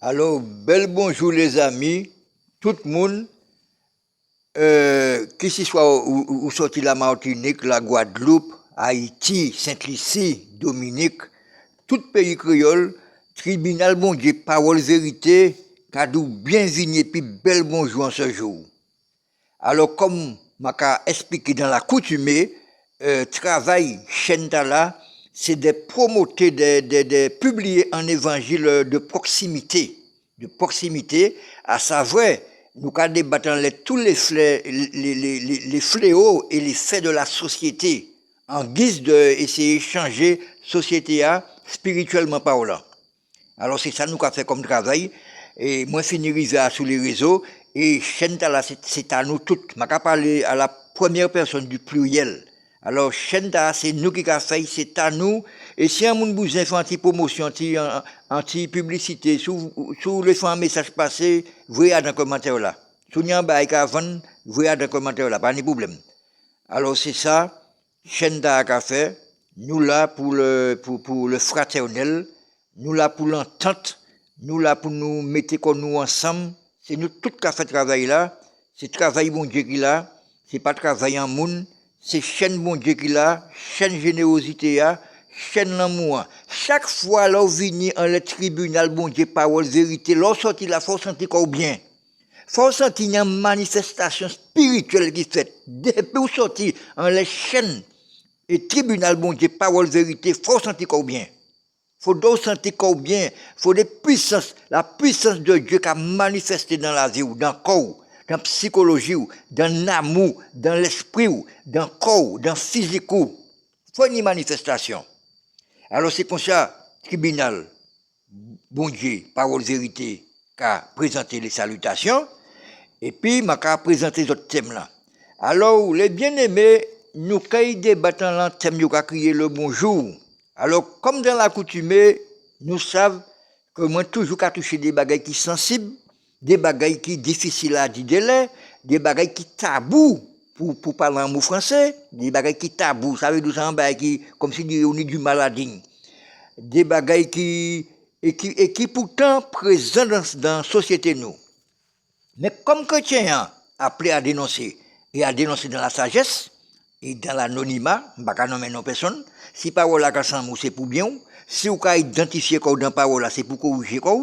Alors, bel bonjour les amis, tout le monde, qui ce soit où sorti la Martinique, la Guadeloupe, Haïti, Saint-Lucie, Dominique, tout pays créole, tribunal bon Dieu, parole vérité, cadeau bienvenue et puis bel bonjour en ce jour. Alors, comme m'a expliqué dans la coutume, travail chaîne là, c'est de promoter, de publier un évangile de proximité, à savoir, nous avons débattu tous les fléaux et les faits de la société, en guise d'essayer de changer la société spirituellement parlant. Alors c'est ça nous avons fait comme travail. Et moi, je finis sur les réseaux. Et chaîne là, c'est à nous toutes. Je vais parler à la première personne du pluriel. Alors, chaîne là, c'est nous qui avons fait, c'est à nous. Et si un monde vous fait anti-promotion, anti-publicité, sous le un message passé, voyez dans le commentaire là. Si vous avez un vendre, voyez dans le commentaire là, pas de problème. Alors, c'est ça, chaîne là qu'a fait. Nous là pour le fraternel, nous là pour l'entente, nous là pour nous mettre comme nous ensemble. C'est nous tout qui a fait travail là. C'est travail bon Dieu qui l'a. C'est pas travail en monde. C'est chaîne bon Dieu qui l'a. Chaîne générosité là. Chaîne l'amour. Chaque fois là, vous venez en le tribunal bon Dieu parole vérité. Lorsque sorti là, faut sentir qu'on bien. Faut sentir une manifestation spirituelle qui fait. Depuis vous sorti en les chaînes et tribunal bon Dieu parole vérité, faut sentir qu'on bien. Faut donc sentir qu'on bien, faut des puissances, la puissance de Dieu qui a manifesté dans la vie ou dans le corps, dans la psychologie ou dans l'amour, dans l'esprit ou dans le corps, dans le physique ou. Faut une manifestation. Alors c'est comme ça, tribunal, bon Dieu, parole vérité, qui a présenté les salutations, et puis m'a présenté les autres thèmes là. Alors les bien-aimés, nous quand débattons dans le thème, nous avons crié le bonjour. Alors, comme dans la coutume, nous savons que moi, toujours qu'à toucher des bagailles qui sont sensibles, des bagailles qui sont difficiles à dire, des bagailles qui sont tabous pour parler en mot français, des bagailles qui sont tabous, ça veut dire que c'est qui, comme si on est du maladie, des bagailles qui pourtant présents dans la société nous. Mais comme chrétien, appelé à dénoncer, et à dénoncer dans la sagesse, et dans l'anonymat, je ne vais pas nommer nos personnes. Si parole là c'est pour bien, si vous pouvez identifier quoi dans parole là, c'est pour corriger quoi.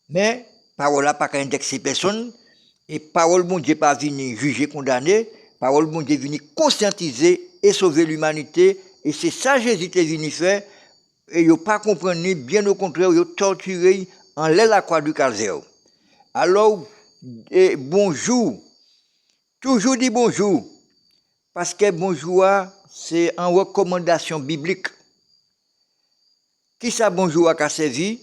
Mais parole là pas qu'à indexer personne et parole bon Dieu pas venir juger, condamner, parole bon Dieu venir conscientiser et sauver l'humanité et c'est ça Jésus est venu faire et il pas comprendre bien au contraire, il torturé en l'air la croix du calvaire. Alors bonjour. Toujours dit bonjour. Parce que bonjour, c'est en recommandation biblique. Qui ça bonjour a servi?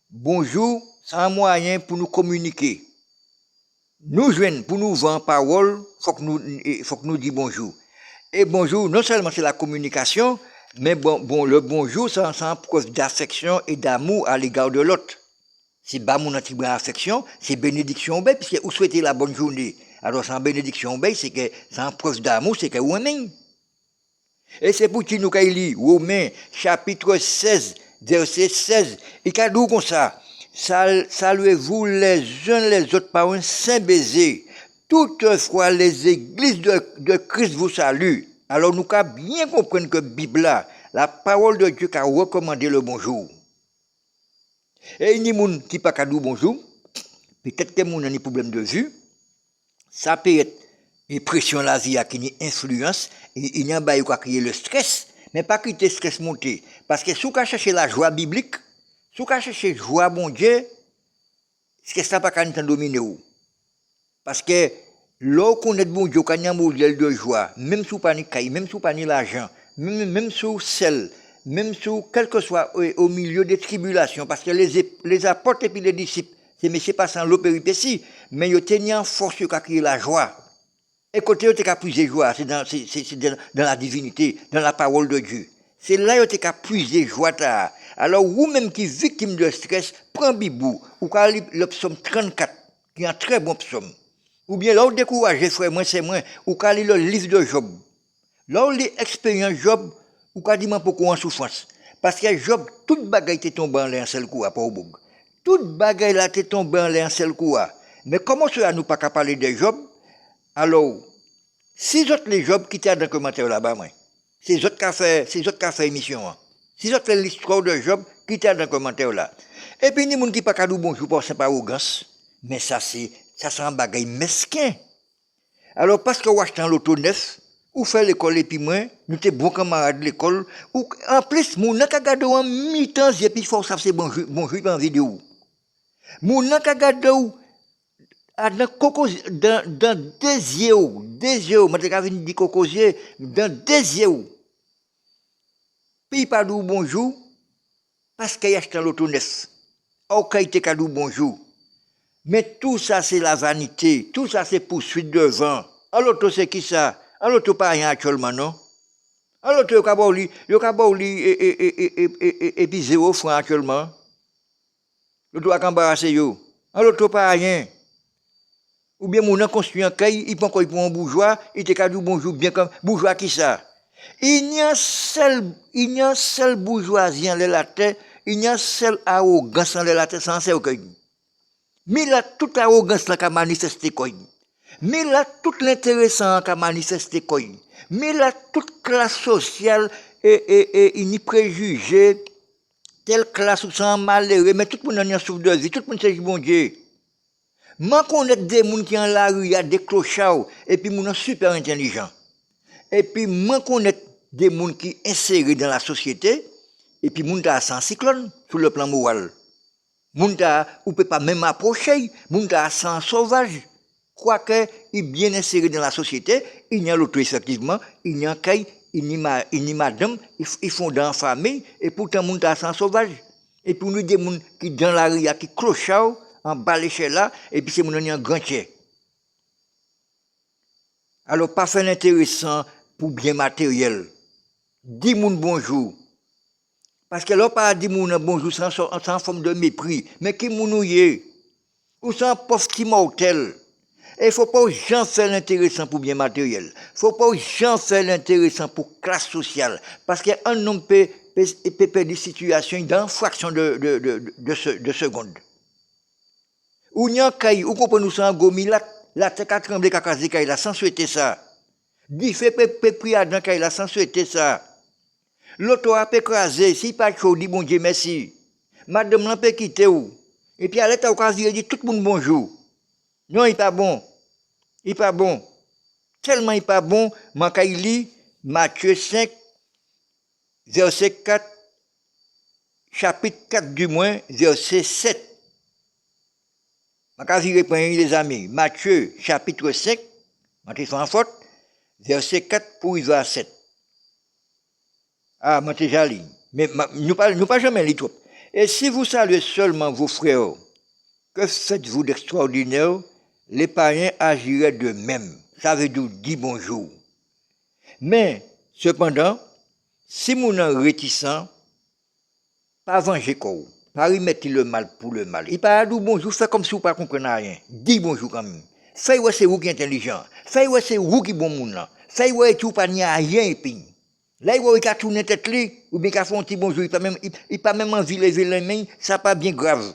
Bonjour, c'est un moyen pour nous communiquer. Nous joignons pour nous vendre parole, faut que nous disions bonjour. Et bonjour, non seulement c'est la communication, mais le bonjour, c'est une preuve d'affection et d'amour à l'égard de l'autre. C'est pas mon affection, c'est bénédiction, puisque vous souhaitez la bonne journée. Alors, sans bénédiction, c'est que c'est une preuve d'amour, c'est que vous aimez. Et c'est pour qui nous avons lu Romains, chapitre 16, verset 16. Et qu'a dit comme ça? Saluez-vous les uns les autres par un saint baiser. Toutefois, les églises de Christ vous saluent. Alors, nous avons bien comprendre que la Bible, la parole de Dieu, a recommandé le bonjour. Et il y a des gens qui ne pas dire bonjour. Peut-être que les gens ont des problèmes de vue. Ça peut être une pression la vie qui a une influence, et il y a un qui a créé le stress, mais pas quitter le stress monter. Parce que si vous cherchez la joie biblique, si vous cherchez la joie bon Dieu, c'est que ça n'a pas qu'à dominer. Parce que là qu'on est bon Dieu, quand il y a un modèle de joie, même si vous n'avez pas de même si vous n'avez pas l'argent, même si vous sel, même si quel que soit au milieu des tribulations, parce que les apôtres et puis les disciples, c'est pas sans l'eau péripétie, mais ils ont en force qui a créé la joie. Et côté ils ont puiser joie, c'est dans la divinité, dans la parole de Dieu. C'est là qu'ils ont puiser joie. Alors, vous-même qui êtes victime de stress, prenez Bibou, ou quand le psaume 34, qui est un très bon psaume. Ou bien là, vous découragez, frère, moi c'est moi, ou quand le livre de Job. Là, vous l'expérience Job, ou quand dit pourquoi en souffrance. Parce que Job, toute bagaille est tombée en l'air un seul coup, à Port-au-Bourg. toute bagaille là t'est tombée en l'air un seul coup. Mais comment cela nous pas qu'à parler de Job? Alors, si autres les Job qui étaient dans le commentaire là-bas, moi. C'est autres qui a fait émission. C'est autres l'histoire de Job qui étaient dans le commentaire là. Et puis, ni gens qui pas qu'à nous bonjour pour simple arrogance. Mais ça c'est un bagaille mesquin. Alors, parce que vous achetez un loto neuf, ou fait l'école et puis moi, nous sommes bons camarades de l'école, ou en plus, mon n'a qu'à garder en mi-temps, et puis il faut savoir c'est bonjour en vidéo. Mon n'a qu'à garder dans des yeux, moi je dis cocosier, dans des yeux. Puis il parle bonjour, parce qu'il a acheté un loto neuf. Ok, il te dit bonjour. Mais tout ça, c'est la vanité. Tout ça, c'est poursuite de vent. Alors, c'est qui ça? Alors, tu pas rien actuellement, non? Alors, tu as et puis 0 francs actuellement. Tu dois embarrasser yo. Alors, tu pas rien. Ou bien, mon construit un caille, il prend quoi pour un bourgeois, il te dit bonjour, bien comme bourgeois qui ça? Il n'y a un seul bourgeoisie en la terre, il n'y a un seul arrogance en la terre sans c'est aucun. Mais là, toute arrogance qui a manifesté quoi. Mais là, tout l'intéressant qui a manifesté quoi. Mais là, toute classe sociale et ni préjugé, telle classe où sans malheureux, mais tout le monde a un souffle de vie, tout le monde sait bon Dieu. Moi, connais des gens qui sont dans la rue, il y a des clochards, et puis ils sont super intelligents. Et puis, moi, connais des gens qui sont insérés dans la société, et puis ils sont sans cyclone sur le plan moral. Mounta, ou peut pas même approcher, Mounta sans sauvage. Quoique, il est bien inséré dans la société, il y a l'autre effectivement, il y a un caille, il y a madame, ils font dans la famille, et pourtant Mounta sans sauvage. Et puis nous des gens qui dans la rue, qui clochard, en bas l'échelle là, et puis c'est mon un grand chien. Alors, pas fait intéressant pour bien matériel. Dis moun bonjour. Parce que là, pas dit moun bonjour sans forme de mépris. Mais qui mounouye? Ou sans pauvre qui mortel? Et il ne faut pas gens faire l'intéressant pour bien matériel. Il ne faut pas gens faire l'intéressant pour classe sociale. Parce qu'un homme peut perdre des situations dans une fraction de seconde. Ou n'y a qu'à ou comprenez-nous ça en gomi, la tête a tremblé kakazi kay la sans souhaiter ça. Dit fait pri à dans kay la sans souhaiter ça. L'auto a écrasé, si pas chaud, dit bon Dieu merci. Madame l'a peut quitter ou. Et puis à l'état au cas dit tout le monde bonjour. Non, il pas bon. Il pas bon. Tellement il pas bon, Makaili, Matthieu 5, verset 4, chapitre 4 du moins, verset 7. Makazi répond les amis. Matthieu, chapitre 5, Matthieu sans faute, verset 4 pour y à 7. Ah, moi t'es joli. Mais nous pas jamais lire trop. Et si vous saluez seulement vos frères, que faites-vous d'extraordinaire? Les païens agiraient de même. Ça veut dire bonjour. Mais, cependant, si vous êtes réticent, pas venger quoi. Pas remettre le mal pour le mal. Il pas dire bonjour, faites comme si vous ne comprenez rien. Dis bonjour quand même. Faites ouais c'est vous qui êtes intelligent. Faites ouais c'est vous qui bon monde là. Faites ouais tout pas n'y a rien et puis. Là, il a tourné tête li, ou bien qu'il fait un petit bonjour, il pas même envie de lever les mains, ça pas bien grave.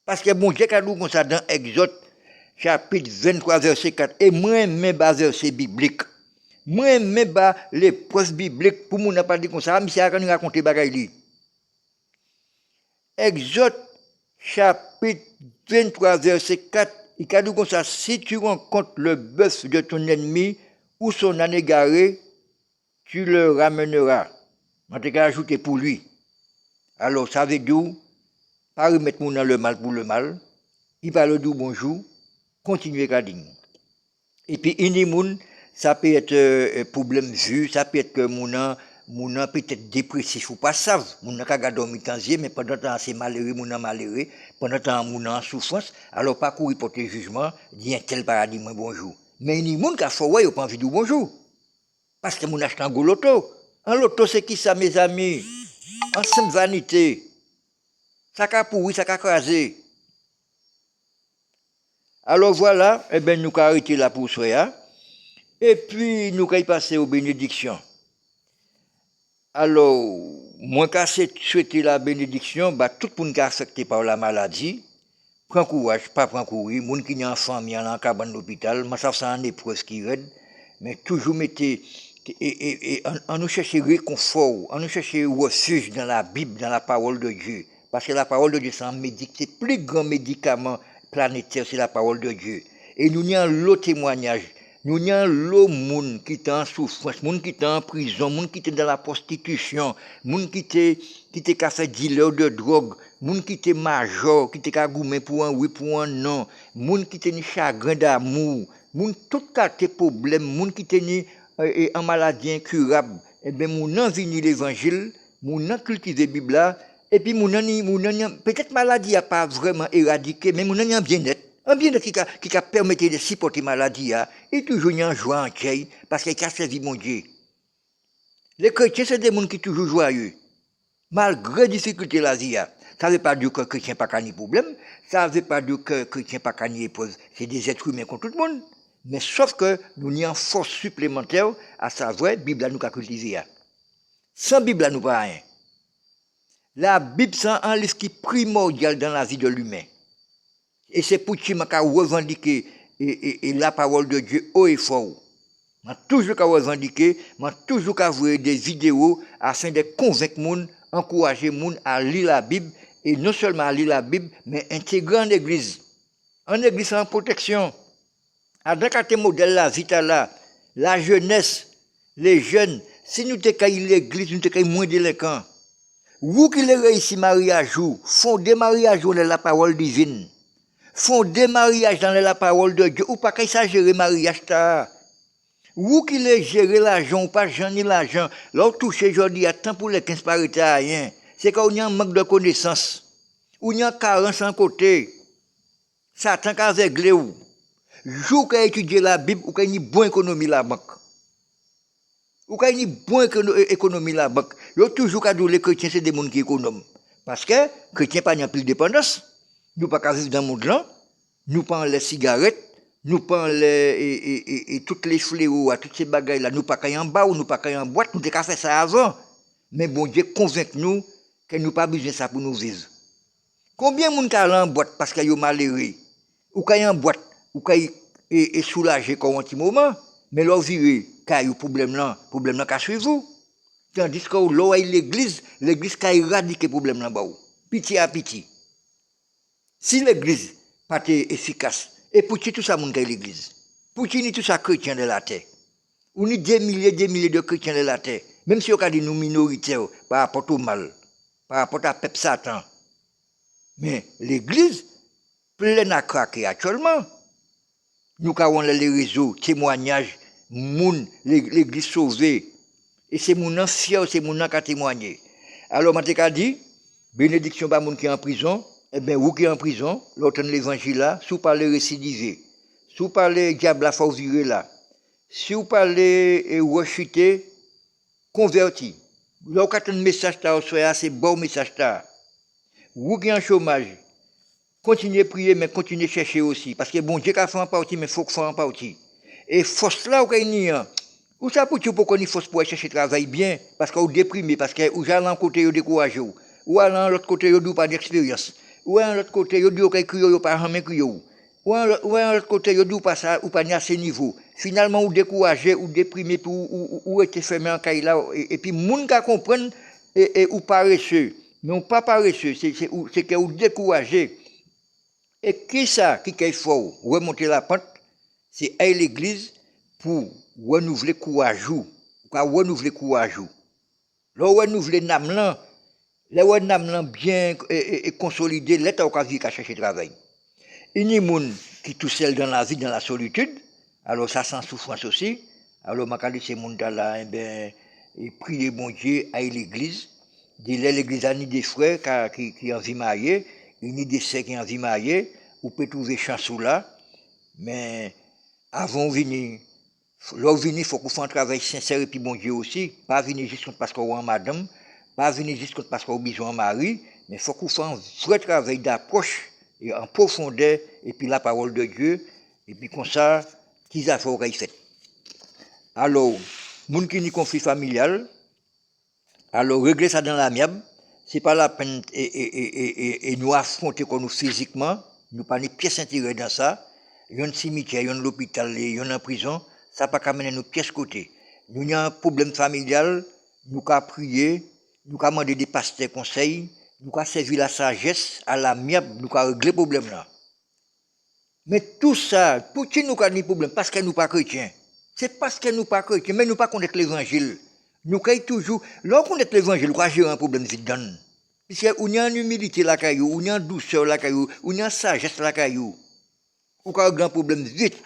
Parce que bon Dieu a dit comme ça dans Exode, chapitre 23, verset 4, et moi, même bas verset biblique. Moi, même bas les preuves bibliques, pour moi, n'a pas dit comme ça, mais c'est à nous raconter bagaille. Exode, chapitre 23, verset 4, il a dit comme ça, si tu rencontres le bœuf de ton ennemi ou son âne égaré, tu le ramèneras. On t'a ajouté pour lui. Alors, ça veut dire, pas remettre mon dans le mal pour le mal. Il parle de bonjour, continuer à dire. Et puis, il ça peut être problème vu, ça peut être que mon peut-être dépressif ou pas savent. Mon n'a qu'à dormir tangier, mais pendant temps c'est malheureux, mon malheureux, pendant temps mon en souffrance. Alors, pas courir porter jugement, dire tel paradis, moi bonjour. Mais il y a des gens qui font pas envie de bonjour. Parce que mon achète un gros loto. Un loto, c'est qui ça, mes amis? En simple vanité. Ça a pourri, ça a crasé. Alors voilà, eh bien, nous avons arrêté là pour ça. 'Ya. Et puis, nous avons passé aux bénédictions. Alors, moi, quand souhaiter la bénédiction, bah, tout le monde qui est affecté par la maladie, prends courage, pas prendre courir, moun qui est en famille, en cabane d'hôpital, moi, ça en épreuve qui raide, mais toujours mettez, on nous cherche réconfort, on nous cherche refuge dans la Bible, dans la parole de Dieu. Parce que la parole de Dieu, c'est un médicament, c'est le plus grand médicament planétaire, c'est la parole de Dieu. Et nous avons le témoignage. Nous avons le monde qui est en souffrance, le monde qui est en prison, le monde qui est dans la prostitution, le monde qui est fait dealer de drogue, le monde qui est major, qui est gourmet pour un oui, pour un non, le monde qui est chagrin d'amour, tout cas de problèmes, le monde qui est en maladie incurable. Eh bien, nous avons venu l'évangile, nous avons cultivé la Bible, et puis peut-être maladie n'a pas vraiment éradiqué, mais nous avons un bien-être. Un bien-être qui a permis de supporter la maladie, et toujours en joie en Dieu, parce qu'il a servi mon Dieu. Les chrétiens, c'est des gens qui sont toujours joyeux, malgré les difficultés de la vie. Ça ne veut pas dire que les chrétiens n'ont pas de problème, ça ne veut pas dire que les chrétiens n'ont pas de épreuve. C'est des êtres humains comme tout le monde. Mais sauf que nous avons une force supplémentaire, à savoir, la Bible nous a cultivé. Sans Bible, nous pas rien. La Bible, c'est un livre qui est primordial dans la vie de l'humain. Et c'est pour ça que je revendiquer la parole de Dieu haut et fort. Je toujours revendiquer, je toujours voir des vidéos afin de convaincre les gens, encourager les gens à lire la Bible, et non seulement à lire la Bible, mais intégrer en église. En église en protection. Dans le modèle la vie là, la jeunesse, les jeunes, si nous avons l'église, nous avons moins délinquants. Vous qui les réussi mariage, font des mariages dans la parole divine. Font des mariages dans la parole de Dieu, ou pas qu'il s'agisse de mariage. Vous qui les gérez l'argent, ou pas gagner l'argent, là, toucher aujourd'hui à temps pour les 15 parités à rien. C'est qu'on y a un manque de connaissances. Ou y a une carence en côté. Satan a réglé où. Jour qu'on étudie la Bible, ou qu'on y a une bonne économie la banque. Ou qu'on y a une bonne économie la banque. Yo toujours qu'à dire les chrétiens, c'est des gens qui économent. Parce que les chrétiens n'ont pas plus de dépendance. Nous ne pouvons pas vivre dans le monde là. Nous prenons les cigarettes, nous prenons toutes les fléaux, toutes ces bagailles là. Nous ne pouvons pas en bas ou nous ne pouvons pas en boîte. Nous devons faire ça avant. Mais bon Dieu convainc nous que nous n'avons pas besoin de ça pour nous vivre. Combien de gens ont en boîte parce qu'ils sont malheureux? Ou qu'ils sont en boîte, ou qu'ils sont soulagés comme un petit moment. Mais leur vie, quand il y a un problème là qui suit vous. Tandis que là, l'église qui a éradiqué le problème là. Pitié à pitié. Si l'église n'est pas efficace, et pour qui tout ça, monde l'église? Pour qui tout ça, chrétiens de la terre? On a des milliers de chrétiens de la terre. Même si on a dit nous minoritaires par rapport au mal, par rapport à peuple Satan. Mais l'église, pleine à craquer actuellement. Nous avons les réseaux, témoignages, l'église sauvée. Et c'est mon ancien, c'est mon qui a témoigné. Alors, je t'ai dit, bénédiction par monde qui est en prison. Eh bien, vous qui êtes en prison, l'automne l'évangile là, si vous parlez récidivé, si vous parlez diable la force virée là, si vous parlez rechuté, converti. Là, vous avez un message c'est bon message. Vous qui êtes en chômage, continuez à prier, mais continuez à chercher aussi. Parce que bon Dieu a fait en partie, mais il faut faire en partie. Et force là, vous avez ou ça pour qu'on ait force pour chercher travail bien, parce que vous déprimez, parce que vous allez en côté, vous découragez. Ou à l'autre côté, vous n'avez pas d'expérience. Ou à l'autre côté, vous dites que vous n'avez pas jamais crié. Ou à l'autre côté, vous dites que vous n'avez pas à ce niveau. Finalement, vous découragez, vous déprimez, vous êtes fermé en caille là. Et puis, les gens qui comprennent, ou paresseux. Mais pas paresseux, c'est que vous découragez. Et qui ça, qui est fort, remonter la pente, c'est à l'église pour renouveler courage. Renouveler courage. Là, renouveler l'âme. Les gens bien consolidés, l'État a vu qu'à chercher travail. Il y a des gens qui sont tout seuls dans la vie, dans la solitude. Alors ça sent souffrance aussi. Alors je dis ces gens-là, prier bon Dieu à l'église. L'église a ni des frères qui ont envie de marier, ni des sœurs qui ont envie de marier. Vous pouvez trouver chansons là. Mais avant de venir, il faut qu'on fasse un travail sincère et puis bon Dieu aussi. Pas venir juste parce qu'on est en madame. Pas venir juste parce qu'on a besoin de mari, mais il faut qu'on fasse un vrai travail d'approche et en profondeur, et puis la parole de Dieu, et puis comme ça, qu'ils a fait fait. Alors, les gens qui ont conflit familial, Alors, régler ça dans l'amiable, c'est pas la peine et nous affronter comme nous physiquement, nous pas ni pièce intérêt dans ça. Il y a un cimetière, il y a l'hôpital, il y a une prison, ça pas qu'à mener nos pièces côté. Nous avons un problème familial, nous avons prier, nous avons demandé des pasteurs conseils, nous avons servi la sagesse à l'amiable, nous avons réglé le problème là. Mais tout ça, pour qui nous avons des problèmes? Parce que nous ne sommes pas chrétiens. C'est parce que nous ne sommes pas chrétiens, mais nous ne pas connaître l'évangile. Nous avons toujours, lorsqu'on connaît l'évangile, nous avons un problème vite donne. Parce qu'on y a une humilité là, on y a une douceur là, on y a une sagesse là, on a un grand problème vite.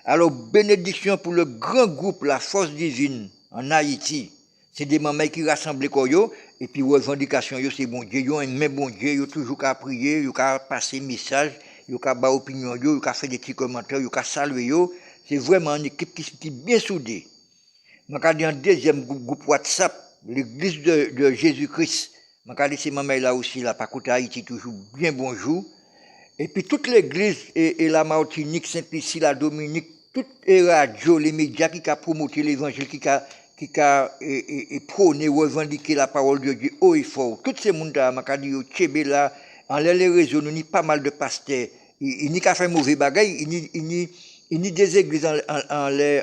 Alors, bénédiction pour le grand groupe, la force divine en Haïti. C'est des mamans qui rassemblent koyo, et puis revendication, c'est bon Dieu, ils ont un même bon Dieu, ils ont toujours qu'à prier, ils ont qu'à passer message, ils ont qu'à faire opinion, ils ont qu'à faire des petits commentaires, ils ont qu'à saluer. C'est vraiment une équipe qui est bien soudée. Je vais dire un deuxième groupe WhatsApp, l'église de Jésus-Christ. Je vais dire ces mamans là aussi, là, par côté Haïti, toujours bien bonjour. Et puis toute l'église, et la Martinique, Saint-Lucie, la Dominique, toutes les radios, les médias qui ont promoté l'évangile, qui ont prôné, revendiqué la parole de Dieu haut et fort. Tous ces gens-là, je vais dire, là, en les réseaux, nous avons pas mal de pasteurs. Ils n'y ont qu'à faire mauvais bagaille, ils n'y des églises en les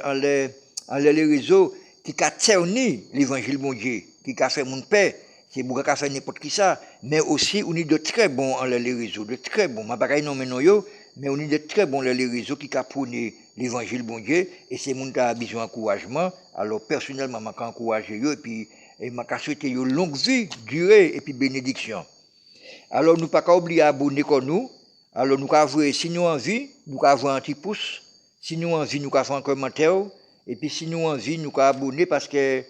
réseaux qui ont cerné l'évangile de Dieu, qui ont fait mon paix. C'est pour qu'on faire n'importe qui ça, mais aussi on est de très bons en les réseaux, de très bons. Ma bagaille non mais on est de très bons les réseaux qui caponnent l'évangile bon Dieu et c'est mon qui a besoin d'encouragement. Alors personnellement, je encourage eux et puis je souhaite une longue vie, durée et puis bénédiction. Alors nous pas qu'à oublier abonner comme nous. Alors nous avons si nous envie, nous avons un petit pouce. Si nous envie, nous avons un commentaire et puis si nous envie, nous avons abonner parce que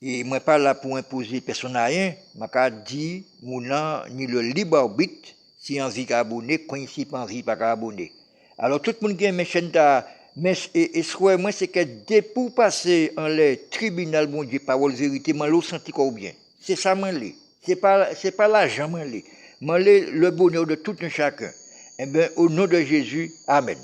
et moi pas là pour imposer personne à rien, m'a dit mouna ni le libre arbitre si envie d'abonner, quand ici pas envie pas abonner. Alors tout le monde qui aime chaîne ta mais et soit moi c'est que dès pour passer en les tribunal bon Dieu parole vérité moi l'ai senti quoi bien. C'est ça moi les. C'est pas l'argent moi les. Moi le bonheur de tout un chacun. Eh bien au nom de Jésus, amen.